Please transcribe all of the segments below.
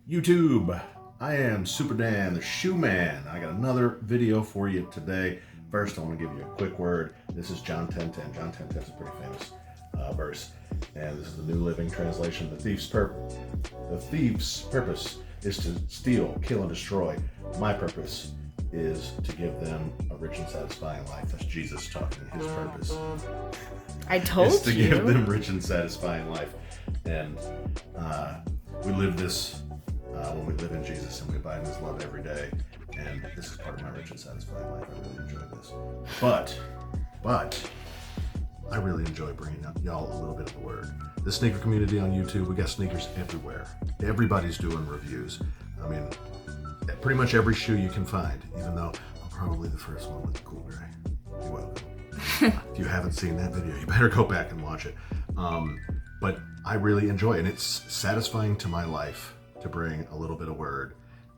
YouTube, I am Super Dan, the Shoe Man. I got another video for you today. First, I want to give you a quick word. This is John 10:10. John 10:10 is a pretty famous verse, and this is the New Living Translation. The thief's purpose is to steal, kill, and destroy. My purpose is to give them a rich and satisfying life. That's Jesus talking. His purpose. I told is to you. give them rich and satisfying life, and we live this when we live in Jesus and we abide in His love every day. And this is part of my rich and satisfying life. I really enjoy this, but I really enjoy bringing y'all a little bit of the word. The sneaker community on YouTube, we got sneakers everywhere. Everybody's doing reviews. I mean, pretty much every shoe you can find, even though I'm probably the first one with the cool gray. You're welcome. If you haven't seen that video, you better go back and watch it. But I really enjoy it, and it's satisfying to my life to bring a little bit of word,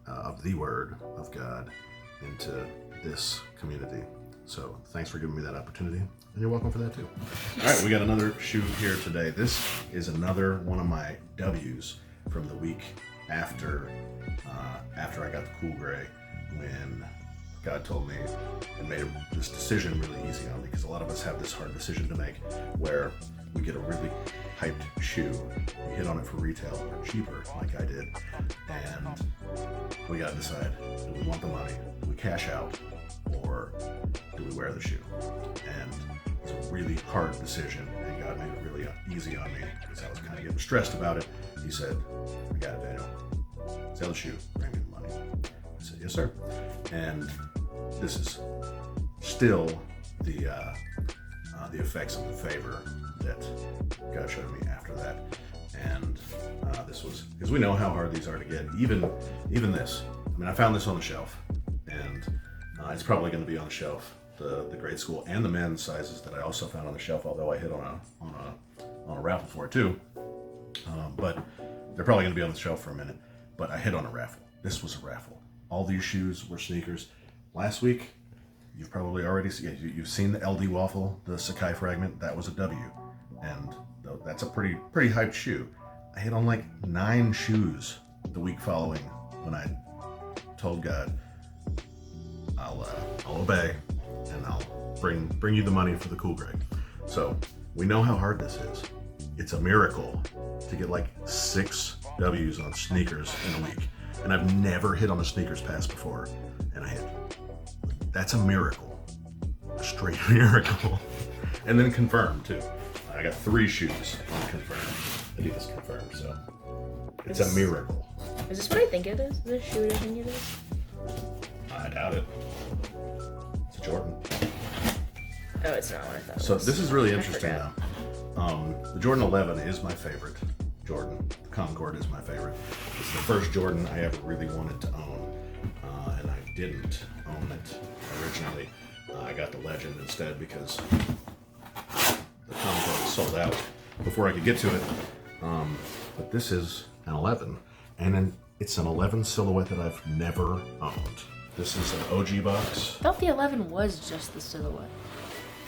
of the word of God into this community. So thanks for giving me that opportunity, and you're welcome for that too. All right, we got another shoe here today. This is another one of my W's from the week after I got the cool gray, when God told me and made this decision really easy on me, because a lot of us have this hard decision to make where we get a really hyped shoe, we hit on it for retail or cheaper like I did, and we gotta decide, do we want the money, do we cash out, or do we wear the shoe? And it's a really hard decision, and God made it really easy on me because I was kind of getting stressed about it. He said, I got it, Daniel. Sell the shoe, bring me the money. I said, yes, sir. And this is still the effects of the favor that God showed me after that. And this was, because we know how hard these are to get. Even this. I mean, I found this on the shelf, and it's probably going to be on the shelf, the grade school and the men's sizes that I also found on the shelf, although I hit on a raffle for it too. But they're probably going to be on the shelf for a minute. But I hit on a raffle. This was a raffle. All these shoes were sneakers. Last week, you've probably already seen, you've seen the LD Waffle, the Sacai Fragment. That was a W, and that's a pretty hyped shoe. I hit on like 9 shoes the week following when I told God, I'll obey, and I'll bring you the money for the cool gray. So we know how hard this is. It's a miracle to get like 6 W's on sneakers in a week. And I've never hit on a sneakers pass before, and I hit. That's a miracle. A straight miracle. And then confirmed too. I got 3 shoes on confirmed. Adidas confirmed, so it's a miracle. Is this what I think it is? This shoe I think it is? I doubt it. It's a Jordan. Oh, it's not what I thought it So was. this is really I interesting forgot. now. The Jordan 11 is my favorite Jordan. The Concord is my favorite. It's the first Jordan I ever really wanted to own, and I didn't own it originally. I got the Legend instead because the Concord sold out before I could get to it. But this is an 11, and then it's an 11 silhouette that I've never owned. This is an OG box. I thought the 11 was just the silhouette.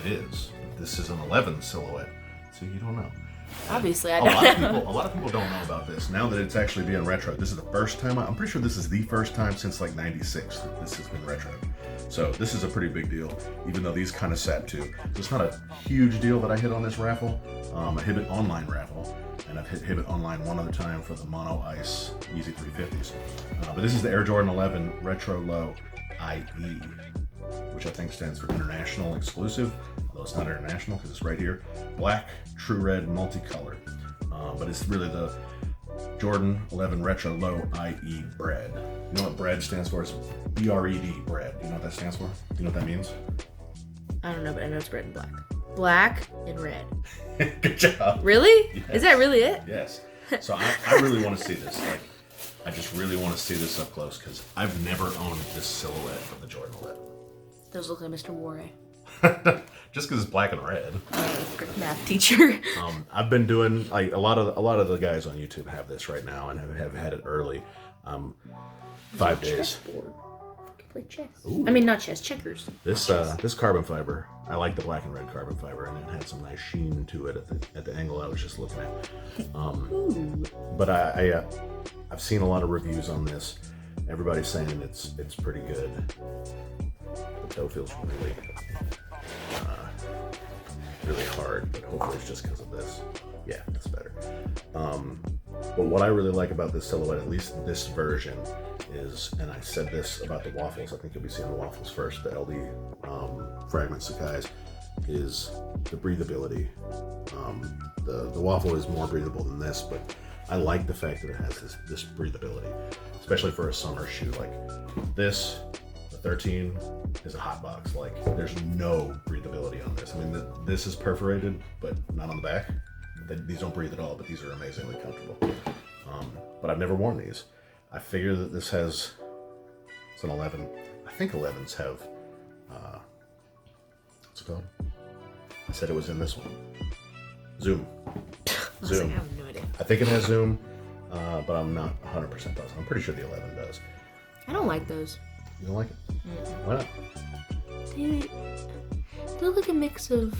It is. This is an 11 silhouette, so you don't know. Obviously, I A don't know. lot of people don't know about this. Now that it's actually being retro, this is the first time, I'm pretty sure this is the first time since like 96 that this has been retro. So this is a pretty big deal, even though these kind of sat too. So it's not a huge deal that I hit on this raffle, a Hibbett online raffle, and I've hit Hibbett online one other time for the Mono Ice Yeezy 350s. But this is the Air Jordan 11 Retro Low IE, which I think stands for International Exclusive, although it's not international because it's right here. Black, true red, multicolored. But it's really the Jordan 11 Retro Low IE bread. You know what bread stands for? It's BRED, bread. You know what that stands for? You know what that means? I don't know, but I know it's red and black. Black and red. Good job. Really? Yes. Is that really it? Yes. So I really want to see this. Like, I just really want to see this up close because I've never owned this silhouette of the Jordan 11. Those look like Mr. Warray. Just because it's black and red. Great math teacher. I've been doing like a lot of the guys on YouTube have this right now and have had it early. 5 days. Chessboard. Play chess. Ooh. I mean, not chess, checkers. This carbon fiber, I like the black and red carbon fiber, and it had some nice sheen to it at the angle I was just looking at. But I I've seen a lot of reviews on this. Everybody's saying it's pretty good. The toe feels really hard, but hopefully it's just because of this. Yeah, that's better. But what I really like about this silhouette, at least this version, is, and I said this about the waffles, I think you'll be seeing the waffles first, the LD Fragment Sakai's, is the breathability. The waffle is more breathable than this, but I like the fact that it has this breathability, especially for a summer shoe. Like this, the 13 is a hot box. Like there's no breathability on this. I mean, this is perforated, but not on the back. These don't breathe at all, but these are amazingly comfortable. But I've never worn these. I figure that this has, it's an 11. I think 11s have, what's it called? I said it was in this one. Zoom. Zoom. I have no idea. I think it has Zoom, but I'm not 100% positive. I'm pretty sure the 11 does. I don't like those. You don't like it? Why not? They look like a mix of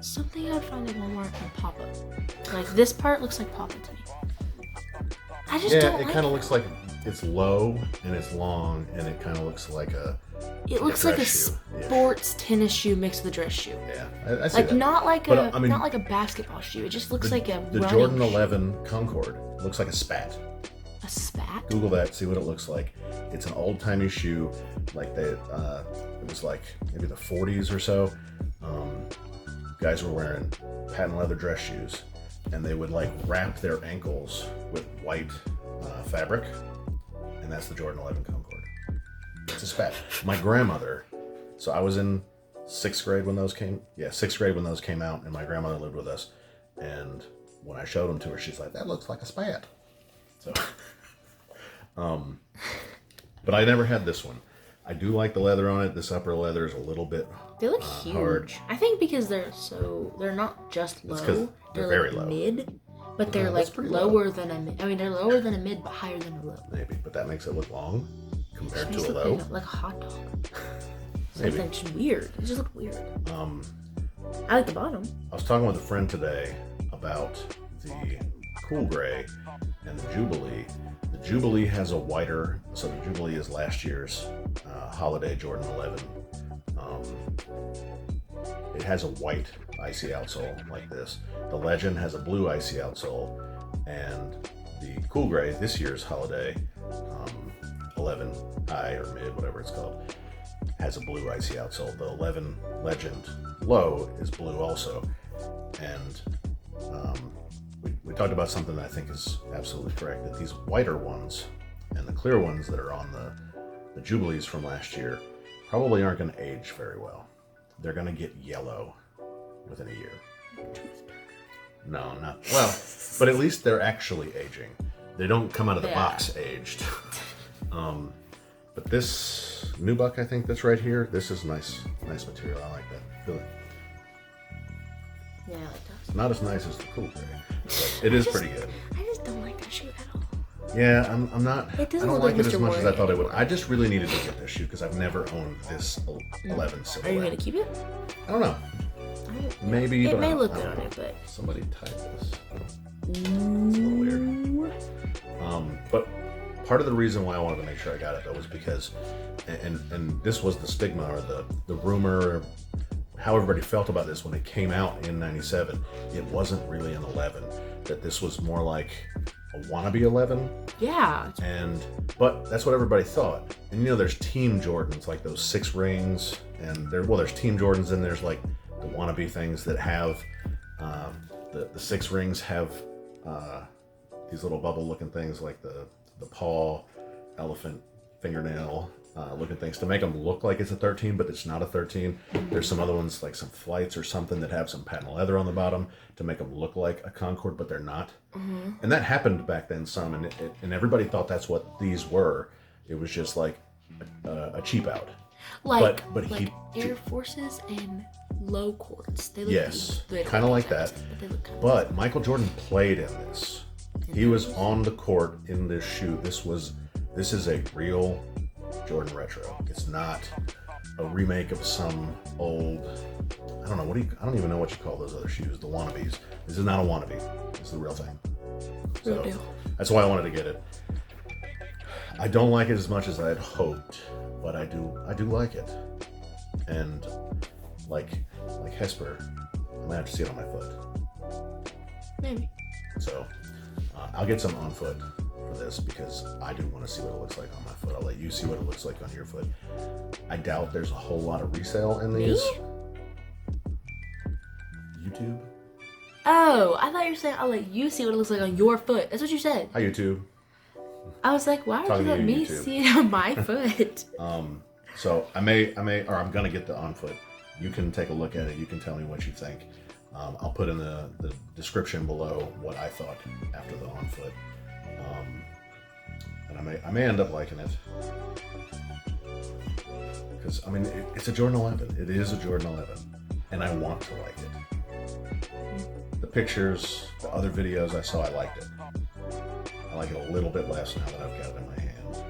something I'd find at Walmart and Papa. Like this part looks like Papa to me. I just don't like it. Kind of looks like it's low and it's long, and it kind of looks like a. It looks like a sports tennis shoe mixed with a dress shoe. Yeah, I see like that. not like But, not like a basketball shoe. It just looks like a the running Jordan shoe. 11 Concord looks like a spat. A spat? Google that, see what it looks like. It's an old-timey shoe, like it was like maybe the 40s or so. Guys were wearing patent leather dress shoes, and they would like wrap their ankles with white fabric, and that's the Jordan 11 Concord. It's a spat. My grandmother, so I was in 6th grade when those came. Yeah, 6th grade when those came out, and my grandmother lived with us. And when I showed them to her, she's like, "That looks like a spat." So, but I never had this one. I do like the leather on it. This upper leather is a little bit They look huge. hard. I think because they're not just low. It's 'cause they're like very low. mid, but they're that's like pretty lower than a mid. I mean, they're lower than a mid, but higher than a low. Maybe, but that makes it look long compared Makes to it a low. look like a hot dog. Maybe. It's just weird. It just look weird. Um, I like the bottom. I was talking with a friend today about the Cool Gray and the Jubilee. The Jubilee has a wider, so the Jubilee is last year's holiday Jordan 11. It has a white icy outsole like this. The Legend has a blue icy outsole, and the Cool Gray, this year's holiday 11 high or mid, whatever it's called, has a blue icy outsole. The 11 Legend low is blue also, and we talked about something that I think is absolutely correct, that these whiter ones and the clear ones that are on the Jubilees from last year probably aren't going to age very well. They're going to get yellow within a year. No, not well, but at least they're actually aging. They don't come out of the box aged. But this nubuck, I think that's right here. This is nice material. I like that. Feel it. Yeah, I like that. Not as nice as the Cool Gray, but it is pretty good. I just don't like that shoe at all. Yeah, I'm not. It doesn't I don't look like like it as Mr. much as I thought it would. Warrior. I just really needed to get this shoe because I've never owned this 11 Are silhouette. you gonna keep it? I don't know. Maybe. It but may I don't- look I good don't on know. it, but Somebody tied this. It's a little weird. But part of the reason why I wanted to make sure I got it though was because, and this was the stigma or the rumor, how everybody felt about this when it came out in '97. It wasn't really an 11. That this was more like a wannabe 11. yeah, But that's what everybody thought. And you know, there's Team Jordans, like those 6 rings, and there's Team Jordans, and there's like the wannabe things that have the 6 rings have these little bubble looking things like the paw, elephant, fingernail looking things to make them look like it's a 13, but it's not a 13. There's some other ones like some Flights or something that have some patent leather on the bottom to make them look like a Concord, but they're not. And that happened back then some, and everybody thought that's what these were. It was just like a cheap out. like but like he- Air Forces and low courts. They look Yes, they don't kinda look like that. expensive, But they look kind of But Michael Jordan played in this. He was on the court in this shoe. This is a real Jordan retro. It's not a remake of some old, I don't even know what you call those other shoes, the wannabes. This is not a wannabe. This is the real thing. real So, deal. That's why I wanted to get it. I don't like it as much as I had hoped, but I do like it. And like Hesper, I might have to see it on my foot. Maybe. So I'll get some on foot for this because I do want to see what it looks like on my foot. I'll let you see what it looks like on your foot. I doubt there's a whole lot of resale in these. YouTube? Oh, I thought you were saying I'll let you see what it looks like on your foot. That's what you said. Hi, YouTube. I was like, why would Talking you to let you, me YouTube. see it on my foot? So I'm gonna get the on foot. You can take a look at it. You can tell me what you think. I'll put in the description below what I thought after the on foot. And I may end up liking it. Because, I mean, it's a Jordan 11. It is a Jordan 11. And I want to like it. The pictures, the other videos I saw, I liked it. I like it a little bit less now that I've got it in my hand.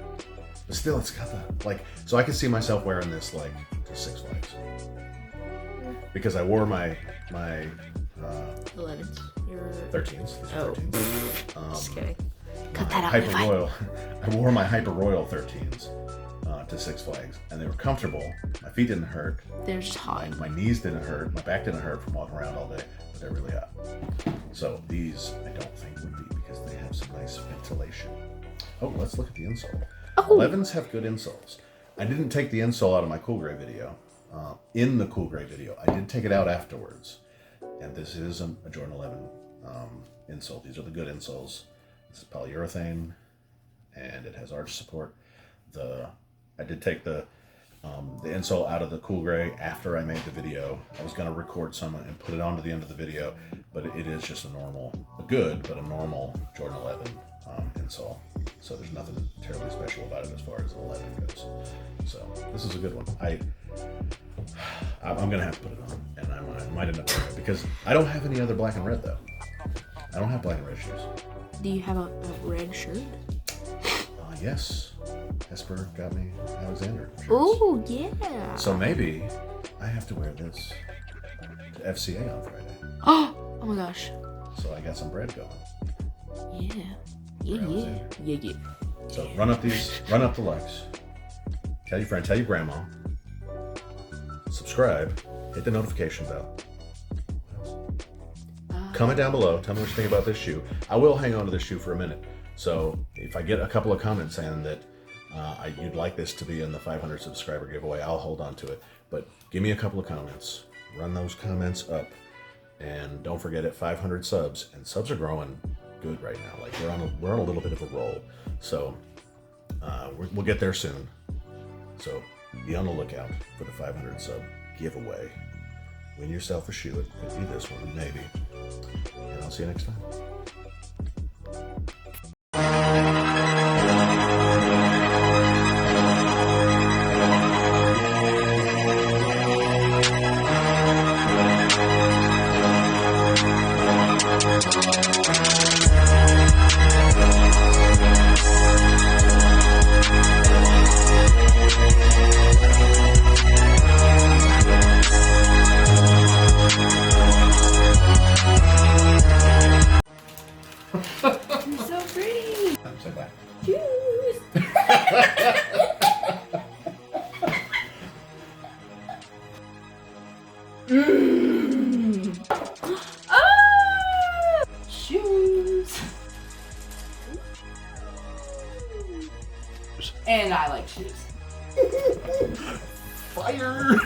But still, it's got that, like, so I can see myself wearing this, like, to Six Flags. Because I wore my 11s. You're 13s. These are 13s. just kidding. My Cut that out. Hyper Levi. Royal. I wore my Hyper Royal 13s to Six Flags, and they were comfortable. My feet didn't hurt. They're just hot. My knees didn't hurt. My back didn't hurt from walking around all day, but they're really hot. So these, I don't think would be because they have some nice ventilation. Oh, let's look at the insole. Oh. 11s have good insoles. I didn't take the insole out of my Cool Gray video. In the Cool Gray video, I did take it out afterwards. And this is a Jordan 11 insole. These are the good insoles. This is polyurethane, and it has arch support. I did take the insole out of the Cool Gray after I made the video. I was going to record some and put it onto the end of the video, but it is just a normal Jordan 11 insole. So there's nothing terribly special about it as far as the 11 goes. So this is a good one. I'm going to have to put it on, and I might end up wearing it because I don't have any other black and red though. I don't have black and red shoes. Do you have a red shirt? Yes. Hesper got me Alexander shirts. Oh, yeah. So maybe I have to wear this to FCA on Friday. Oh my gosh. So I got some bread going. Yeah. Yeah, For yeah. Alexander. Yeah, yeah. So run up the likes. Tell your friend, tell your grandma. Subscribe. Hit the notification bell. Comment down below. Tell me what you think about this shoe. I will hang on to this shoe for a minute. So if I get a couple of comments saying that you'd like this to be in the 500 subscriber giveaway, I'll hold on to it. But give me a couple of comments. Run those comments up. And don't forget at 500 subs, and subs are growing good right now. Like we're on a little bit of a roll. So we'll get there soon. So be on the lookout for the 500 sub giveaway. Win yourself a shoe. It could be this one, maybe. And I'll see you next time. You're so pretty. Say bye. Cheers. Ah! Shoes. And I like shoes. Fire!